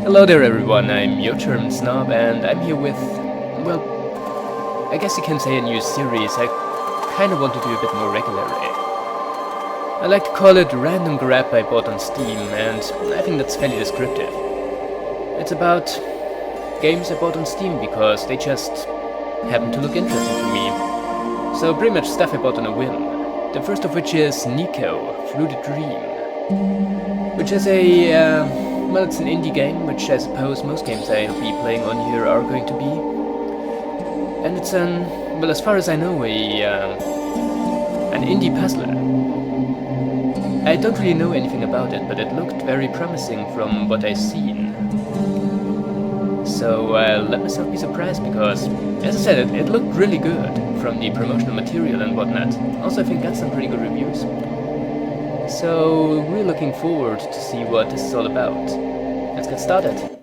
Hello there everyone, I'm your German Snob and I'm here with, well, I guess you can say a new series I kinda want to do a bit more regularly. I like to call it Random Grab I bought on Steam, and I think that's fairly descriptive. It's about games I bought on Steam because they just happen to look interesting to me. So pretty much stuff I bought on a whim. The first of which is Niko, Fluted Dream, which is well, it's an indie game, which I suppose most games I'll be playing on here are going to be. And it's well, as far as I know, an indie puzzler. I don't really know anything about it, but it looked very promising from what I've seen. So let myself be surprised because, as I said, it looked really good from the promotional material and whatnot. Also, I think got some pretty good reviews. So we're looking forward to see what this is all about. Let's get started.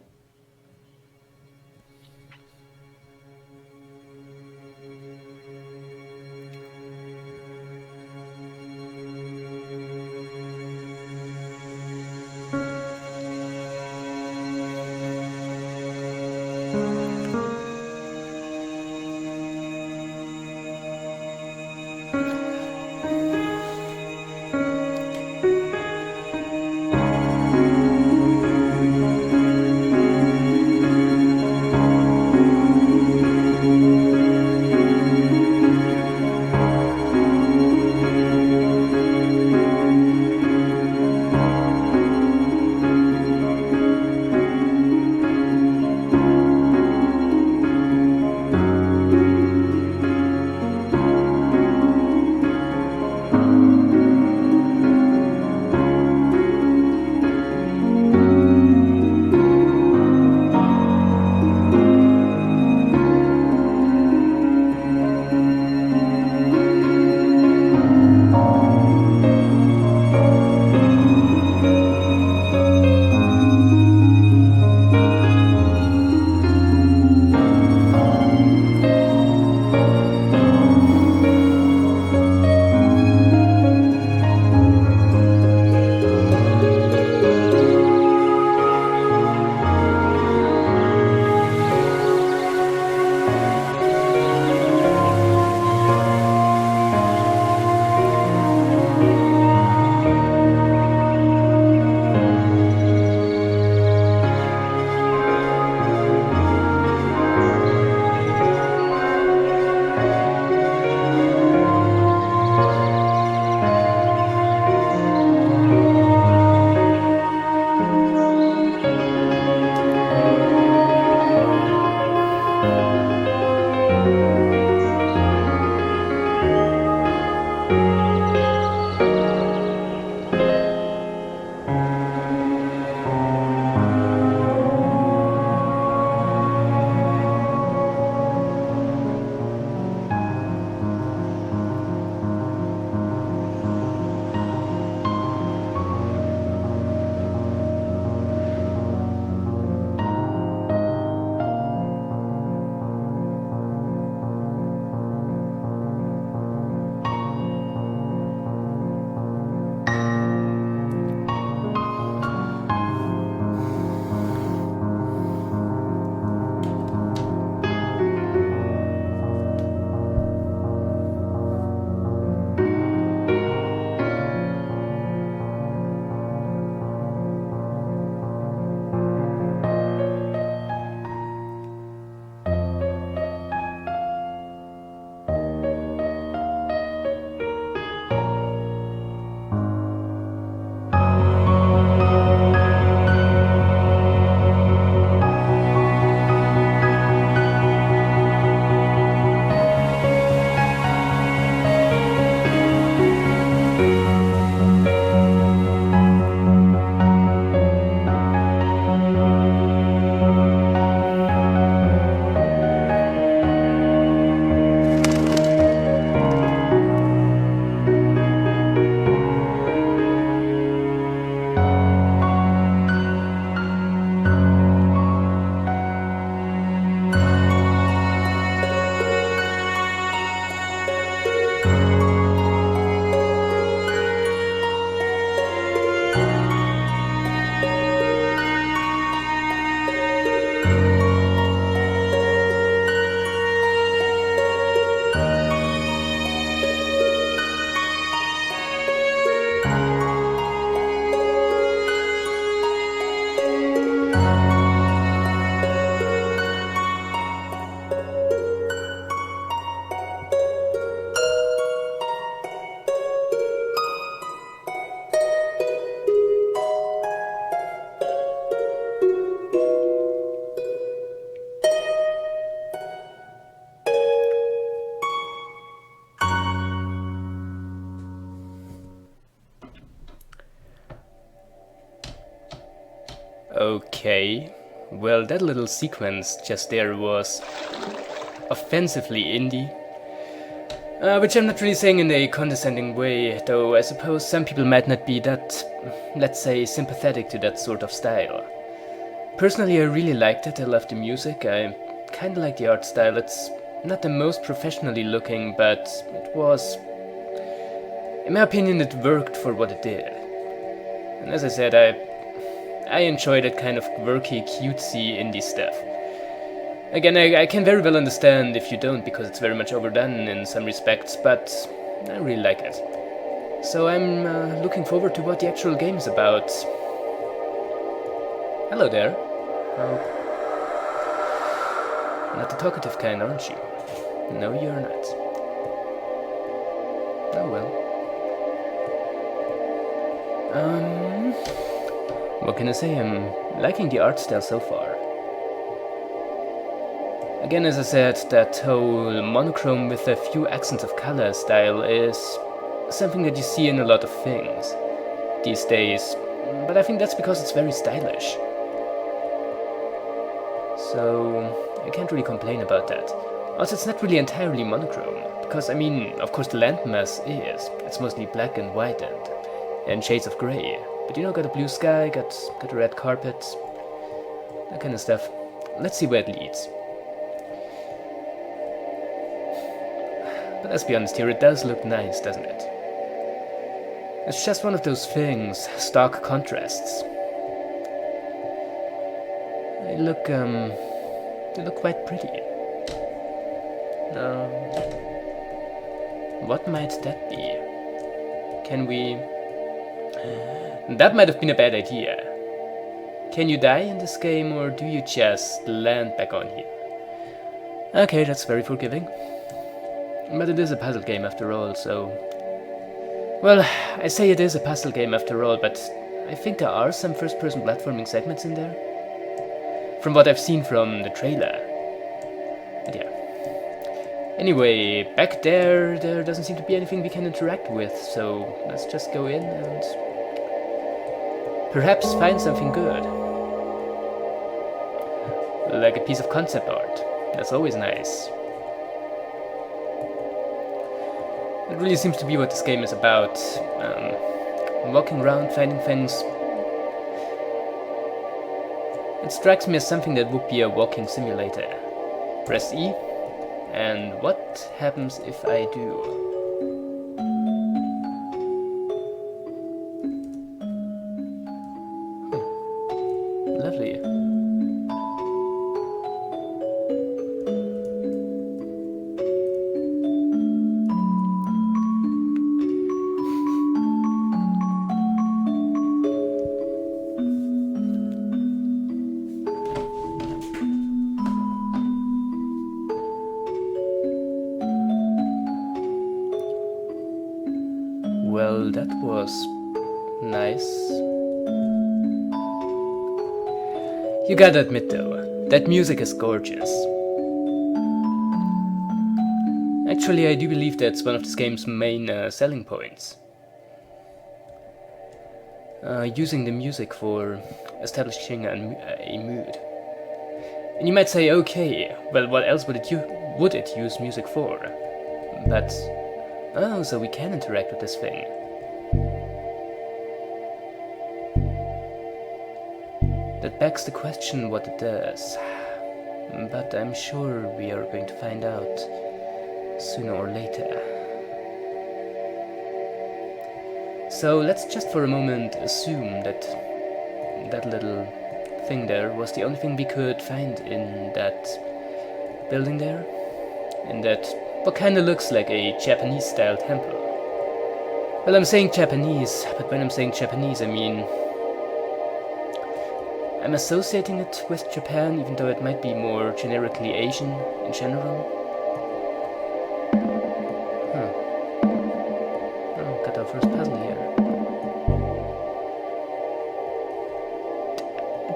Okay. Well, that little sequence just there was offensively indie. Which I'm not really saying in a condescending way, though I suppose some people might not be that, let's say, sympathetic to that sort of style. Personally, I really liked it. I loved the music. I kinda like the art style. It's not the most professionally looking, but it was... in my opinion, it worked for what it did. And as I said, I enjoy that kind of quirky, cutesy indie stuff. Again, I can very well understand if you don't, because it's very much overdone in some respects, but I really like it. So I'm looking forward to what the actual game is about. Hello there. Oh. Not the talkative kind, aren't you? No, you're not. Oh well. What can I say? I'm liking the art style so far. Again, as I said, that whole monochrome with a few accents of color style is something that you see in a lot of things these days, but I think that's because it's very stylish. So I can't really complain about that. Also, it's not really entirely monochrome, because I mean, of course the landmass is. It's mostly black and white and shades of grey. But you know, got a blue sky, got a red carpet, that kind of stuff. Let's see where it leads. But let's be honest here, it does look nice, doesn't it? It's just one of those things, stark contrasts. They look quite pretty. What might that be? Can we... That might have been a bad idea. Can you die in this game, or do you just land back on here? Okay, that's very forgiving. But it is a puzzle game after all, so... Well, I say it is a puzzle game after all, but I think there are some first-person platforming segments in there. From what I've seen from the trailer. But yeah. Anyway, back there doesn't seem to be anything we can interact with, so let's just go in and... perhaps find something good. Like a piece of concept art. That's always nice. It really seems to be what this game is about. Walking around, finding things. It strikes me as something that would be a walking simulator. Press E, and what happens if I do? Lovely. Well, that was nice. You gotta admit though, that music is gorgeous. Actually, I do believe that's one of this game's main selling points. Using the music for establishing a mood. And you might say, okay, well, what else would it use music for? But, oh, so we can interact with this thing. That begs the question what it does. But I'm sure we are going to find out sooner or later. So let's just for a moment assume that that little thing there was the only thing we could find in that building there. In that, what kinda looks like a Japanese-style temple. Well, I'm saying Japanese, but when I'm saying Japanese, I mean... I'm associating it with Japan, even though it might be more generically Asian in general. Oh, got our first puzzle here.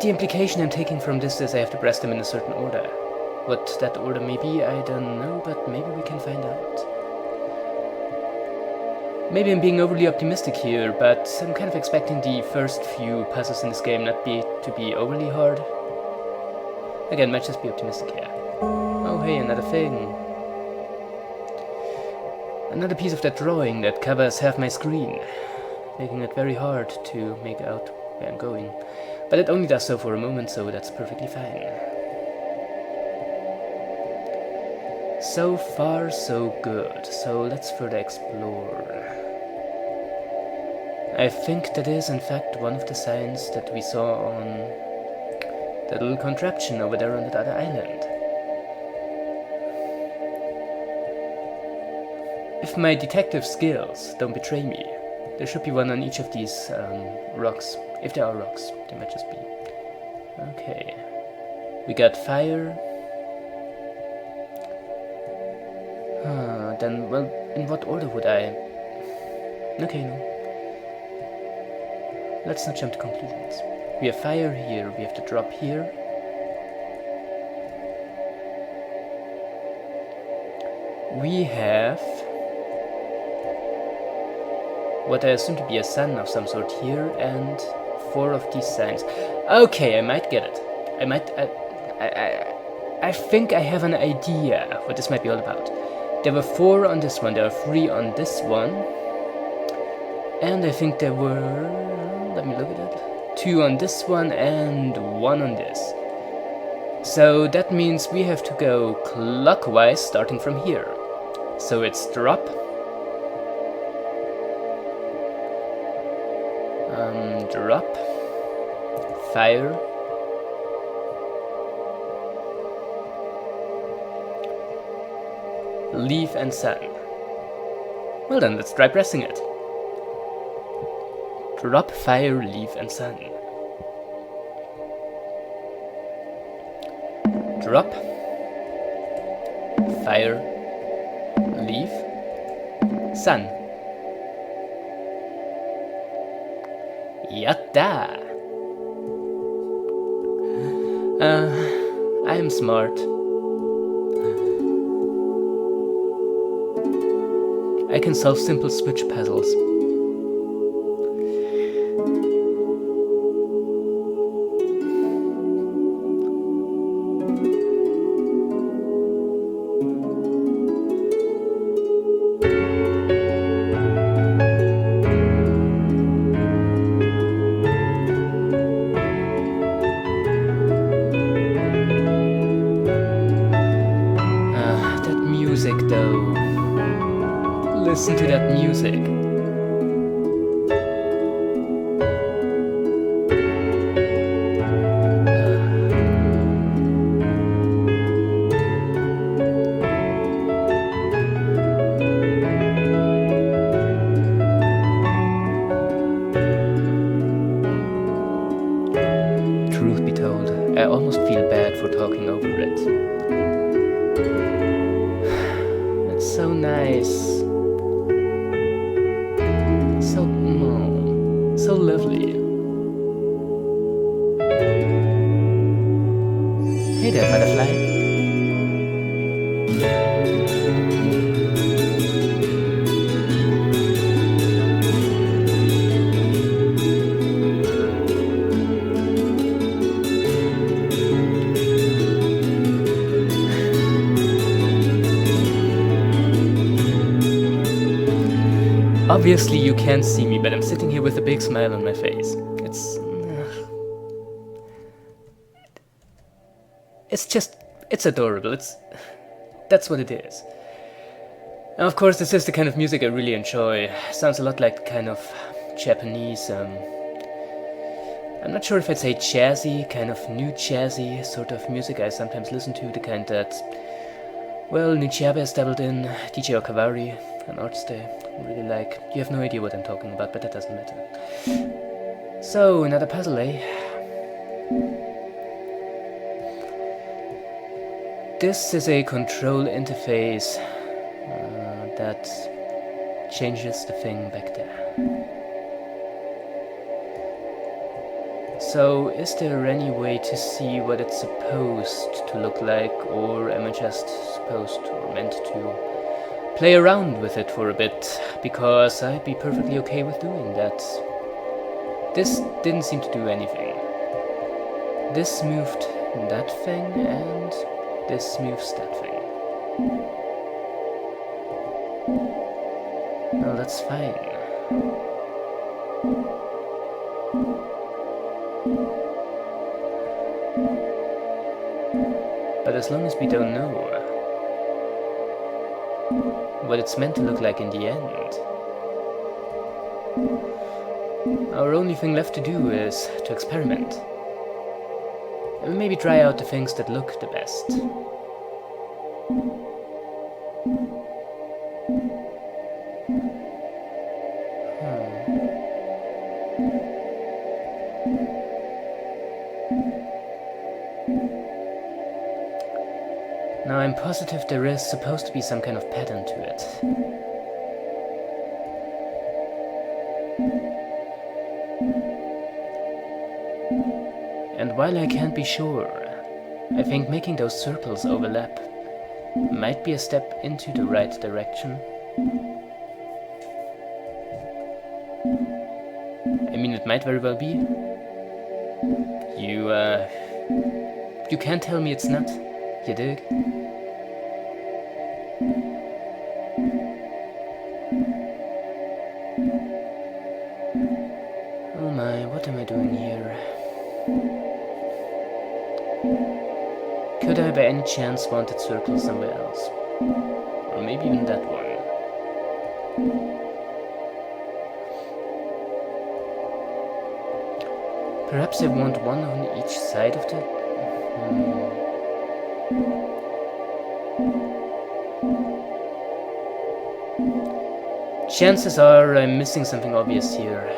The implication I'm taking from this is I have to press them in a certain order. What that order may be, I don't know, but maybe we can find out. Maybe I'm being overly optimistic here, but I'm kind of expecting the first few puzzles in this game to be overly hard. Again, might just be optimistic here. Oh hey, another thing. Another piece of that drawing that covers half my screen, making it very hard to make out where I'm going. But it only does so for a moment, so that's perfectly fine. So far, so good. So let's further explore. I think that is, in fact, one of the signs that we saw on that little contraption over there on that other island. If my detective skills don't betray me, there should be one on each of these rocks. If there are rocks, there might just be. Okay. We got fire. Then, well, in what order would I? Okay, no. Let's not jump to conclusions. We have fire here, we have the drop here. We have what I assume to be a sun of some sort here, and 4 of these signs. Okay, I might get it. I think I have an idea what this might be all about. There were 4 on this one, there are 3 on this one. And I think there were, let me look at it, 2 on this one and 1 on this. So that means we have to go clockwise starting from here. So it's drop. Drop. Fire. Leaf and sun. Well then, let's try pressing it. Drop, fire, leaf and sun. Drop. Fire. Leaf. Sun. Yatta! I am smart. I can solve simple switch puzzles. Listen to that music. Truth be told, I almost feel bad for talking over it. It's so nice. So lovely. Hey there, butterfly. Obviously you can't see me, but I'm sitting here with a big smile on my face. It's adorable. That's what it is. And of course, this is the kind of music I really enjoy. Sounds a lot like kind of Japanese, I'm not sure if I'd say jazzy, kind of new jazzy sort of music I sometimes listen to, the kind that, well, Nichiabe has dabbled in, DJ Okavari, an artist I really like. You have no idea what I'm talking about, but that doesn't matter. So, another puzzle, eh? This is a control interface that changes the thing back there. So, is there any way to see what it's supposed to look like, or am I just supposed or meant to play around with it for a bit, because I'd be perfectly okay with doing that. This didn't seem to do anything. This moved that thing, and this moves that thing. Well, that's fine. But as long as we don't know what it's meant to look like in the end, our only thing left to do is to experiment. And maybe try out the things that look the best. Now I'm positive there is supposed to be some kind of pattern to it. And while I can't be sure, I think making those circles overlap might be a step into the right direction. I mean, it might very well be. You can't tell me it's not, you dig? Oh my, what am I doing here? Could I by any chance want it circled somewhere else? Or maybe even that one? Perhaps I want one on each side of the... Chances are I'm missing something obvious here.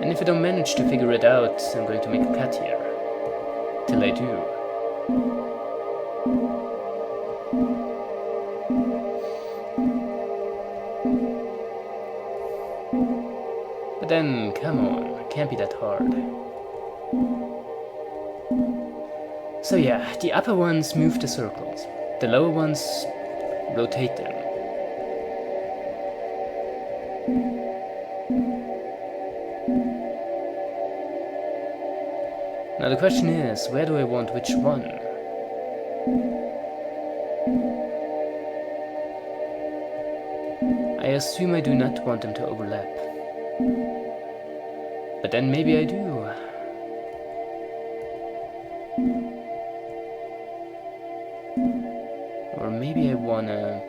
And if I don't manage to figure it out, I'm going to make a cut here. Till I do. But then, come on, it can't be that hard. So yeah, the upper ones move the circles. The lower ones rotate them. Now the question is, where do I want which one? I assume I do not want them to overlap. But then maybe I do. Or maybe I wanna...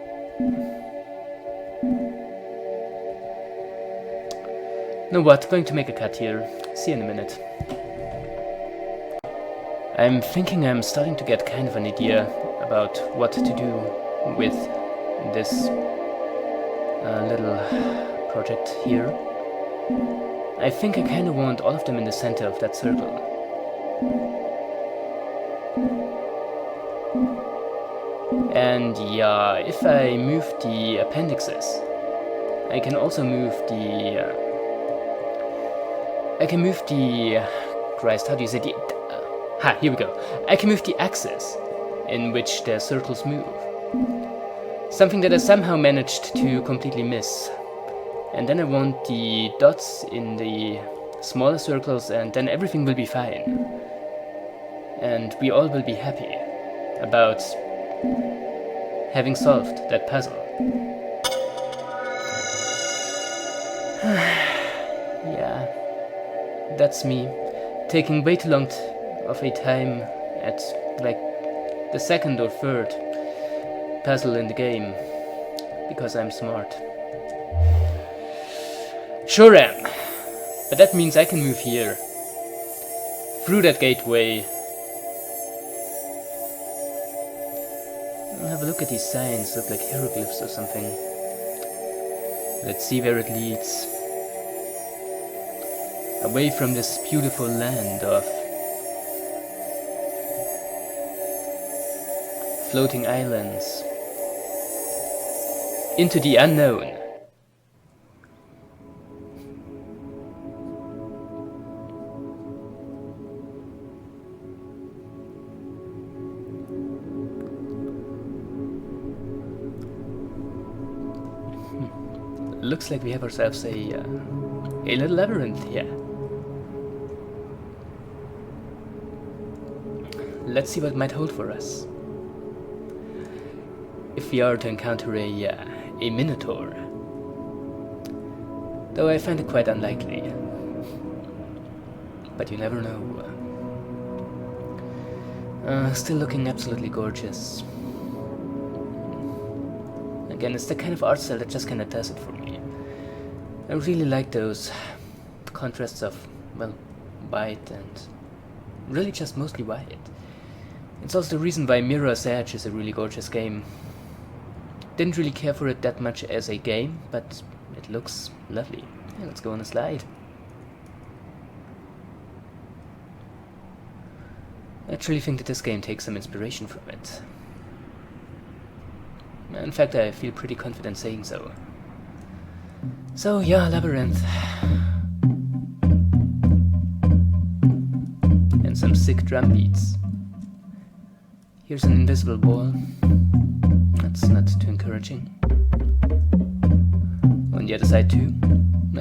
Know what, going to make a cut here. See you in a minute. I'm thinking I'm starting to get kind of an idea about what to do with this little project here. I think I kind of want all of them in the center of that circle. And yeah, if I move the appendixes, I can also move the... Christ, how do you say the... here we go. I can move the axis in which the circles move. Something that I somehow managed to completely miss. And then I want the dots in the smaller circles, and then everything will be fine. And we all will be happy about having solved that puzzle. Yeah, that's me, taking way too long of a time at like the second or third puzzle in the game, because I'm smart. Sure am, but that means I can move here, through that gateway. I'll have a look at these signs, look like hieroglyphs or something. Let's see where it leads. Away from this beautiful land of floating islands, into the unknown. looks like we have ourselves a little labyrinth here. Let's see what it might hold for us. If we are to encounter a minotaur, though I find it quite unlikely. But you never know. Still looking absolutely gorgeous. Again, it's the kind of art style that just kinda does it for me. I really like those contrasts of, well, white and really just mostly white. It's also the reason why Mirror's Edge is a really gorgeous game. Didn't really care for it that much as a game, but it looks lovely. Yeah, let's go on a slide. I actually think that this game takes some inspiration from it. In fact, I feel pretty confident saying so. So yeah, Labyrinth. And some sick drum beats. Here's an invisible wall. That's not too encouraging. On the other side too?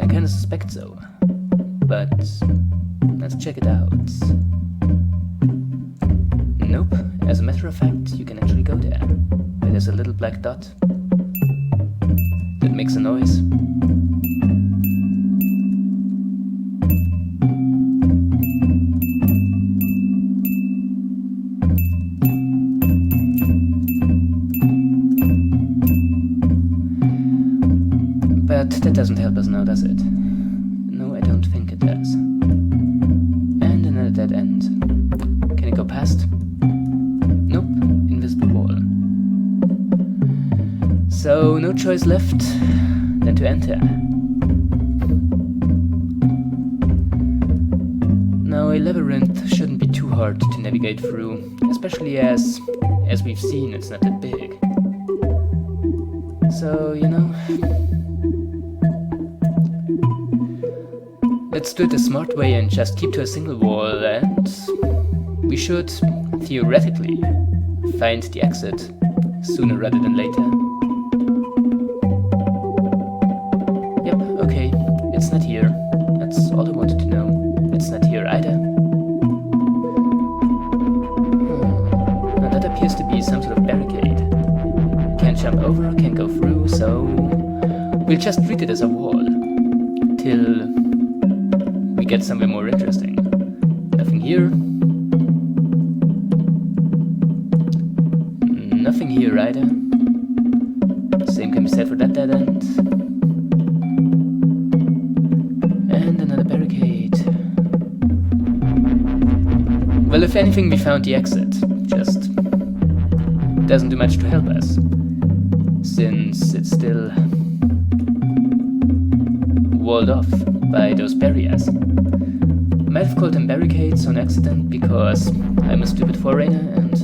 I kinda suspect so. But let's check it out. Nope, as a matter of fact, you can actually go there. There's a little black dot that makes a noise. But that doesn't help us now, does it? No, I don't think it does. And another dead end. Can it go past? Nope, invisible wall. So, no choice left than to enter. Now, a labyrinth shouldn't be too hard to navigate through, especially as we've seen, it's not that big. So, you know, let's do it the smart way and just keep to a single wall, and we should, theoretically, find the exit sooner rather than later. Yep, okay, it's not here. That's all I wanted to know. It's not here either. Now that appears to be some sort of barricade. Can't jump over, can't go through, so we'll just treat it as a wall. Till we get somewhere more interesting. Nothing here. Nothing here either. Same can be said for that dead end. And another barricade. Well, if anything, we found the exit. Just doesn't do much to help us, since it's still walled off by those barriers. I might have called them barricades on accident because I'm a stupid foreigner and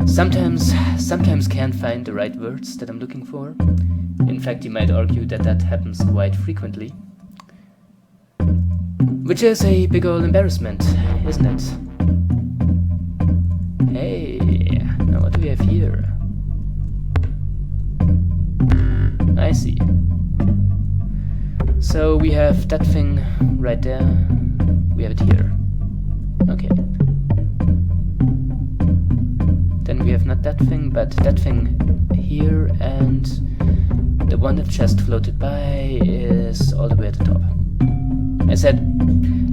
sometimes can't find the right words that I'm looking for. In fact, you might argue that that happens quite frequently. Which is a big ol' embarrassment, isn't it? Hey, now what do we have here? I see. So we have that thing right there. We have it here. Okay. Then we have not that thing, but that thing here, and the one that just floated by is all the way at the top. I said,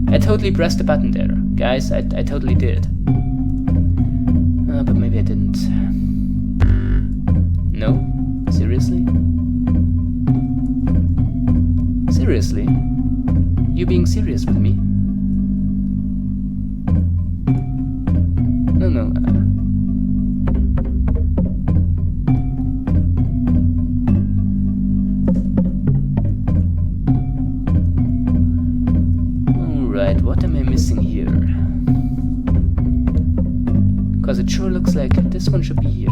I totally pressed the button there. Guys, I totally did. But maybe I didn't. No? Seriously? Seriously? You being serious with me? No. Alright, what am I missing here? Because it sure looks like this one should be here.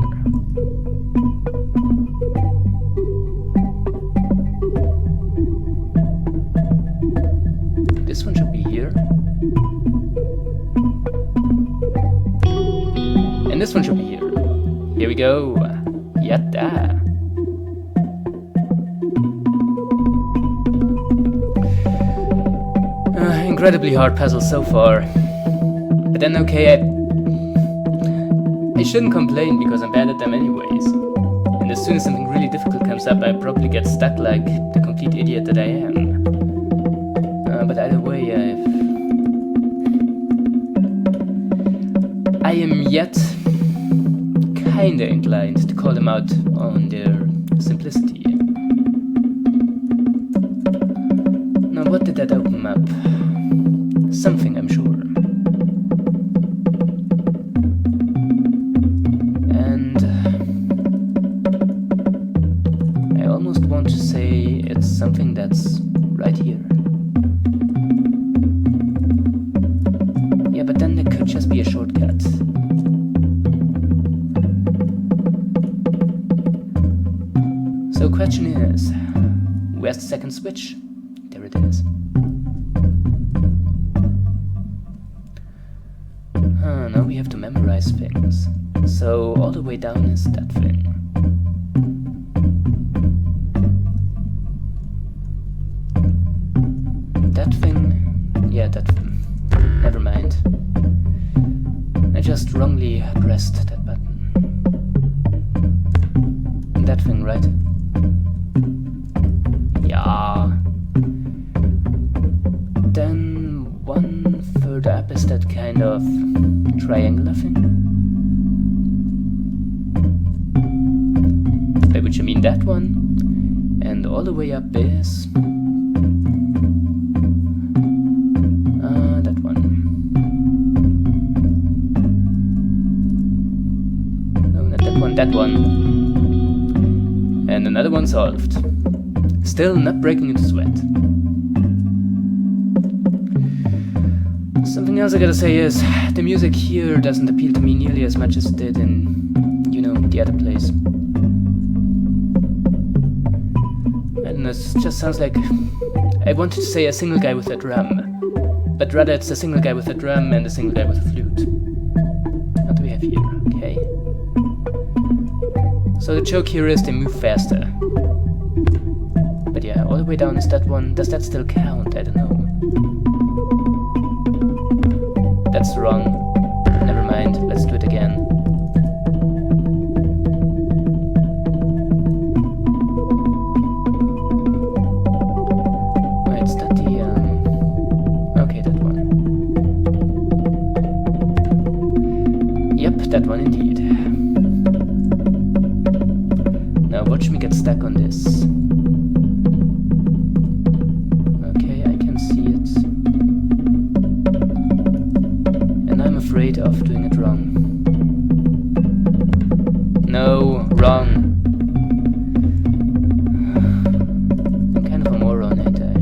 This one should be here. And this one should be here. Here we go. Yatta. incredibly hard puzzles so far. But then okay, I shouldn't complain because I'm bad at them anyways. And as soon as something really difficult comes up, I probably get stuck like the complete idiot that I am. But either way, I am yet kinda inclined to call them out on their simplicity. Now what did that open up? Something, I'm sure. And I almost want to say it's something that's right here. Yeah, but then there could just be a shortcut. So question is, where's the second switch? There it is. Now we have to memorize things. So all the way down is that thing. That thing? Yeah, that thing. Never mind. I just wrongly pressed that button. That thing, right? Yeah. Then one further up is that kind of triangular thing. By which I mean that one. And all the way up is that one. No, not that one, that one. And another one solved. Still not breaking into sweat. Something else I gotta say is, the music here doesn't appeal to me nearly as much as it did in, you know, the other place. And it just sounds like, I wanted to say a single guy with a drum, but rather it's a single guy with a drum and a single guy with a flute. What do we have here? Okay. So the joke here is they move faster. But yeah, all the way down is that one. Does that still count? I don't know. That's wrong. Never mind, let's do it again. Wait, is that the... Okay, that one. Yep, that one indeed. Now watch me get stuck on this. Afraid of doing it wrong. No, wrong. I'm kind of a moron, ain't I?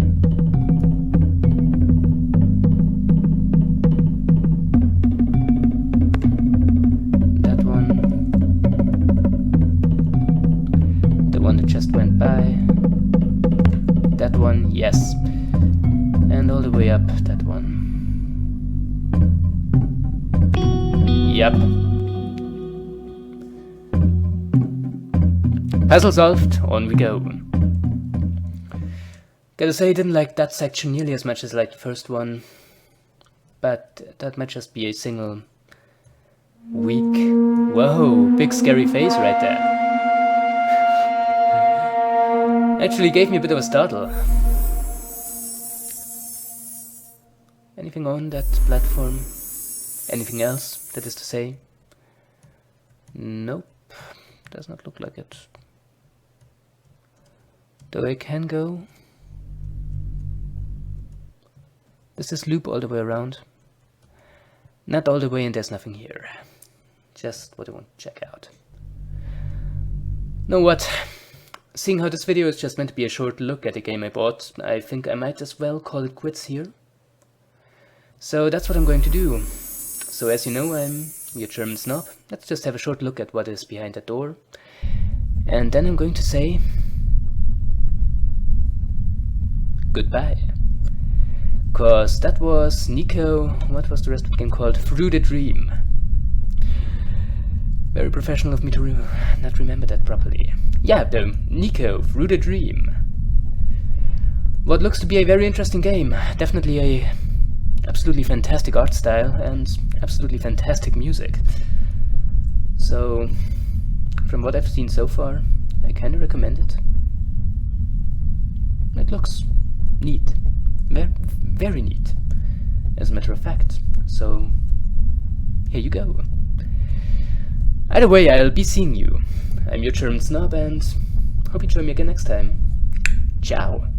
That one. The one that just went by. That one, yes. And all the way up, that one. Yep. Puzzle solved, on we go. Gotta say I didn't like that section nearly as much as I liked the first one. But that might just be a single weak... Whoa, big scary face right there. Actually gave me a bit of a startle. Anything on that platform? Anything else, that is to say? Nope, does not look like it. Though I can go. Does this loop all the way around? Not all the way, and there's nothing here. Just what I want to check out. Know what? Seeing how this video is just meant to be a short look at a game I bought, I think I might as well call it quits here. So that's what I'm going to do. So as you know, I'm your German snob. Let's just have a short look at what is behind that door. And then I'm going to say goodbye. Cause that was Niko, what was the rest of the game called? Through the Dream. Very professional of me to not remember that properly. Yeah, the Niko, Through the Dream. What looks to be a very interesting game. Definitely a absolutely fantastic art style and absolutely fantastic music. So, from what I've seen so far, I kind of recommend it. It looks neat. Very neat, as a matter of fact. So, here you go. Either way, I'll be seeing you. I'm your German snob and hope you join me again next time. Ciao!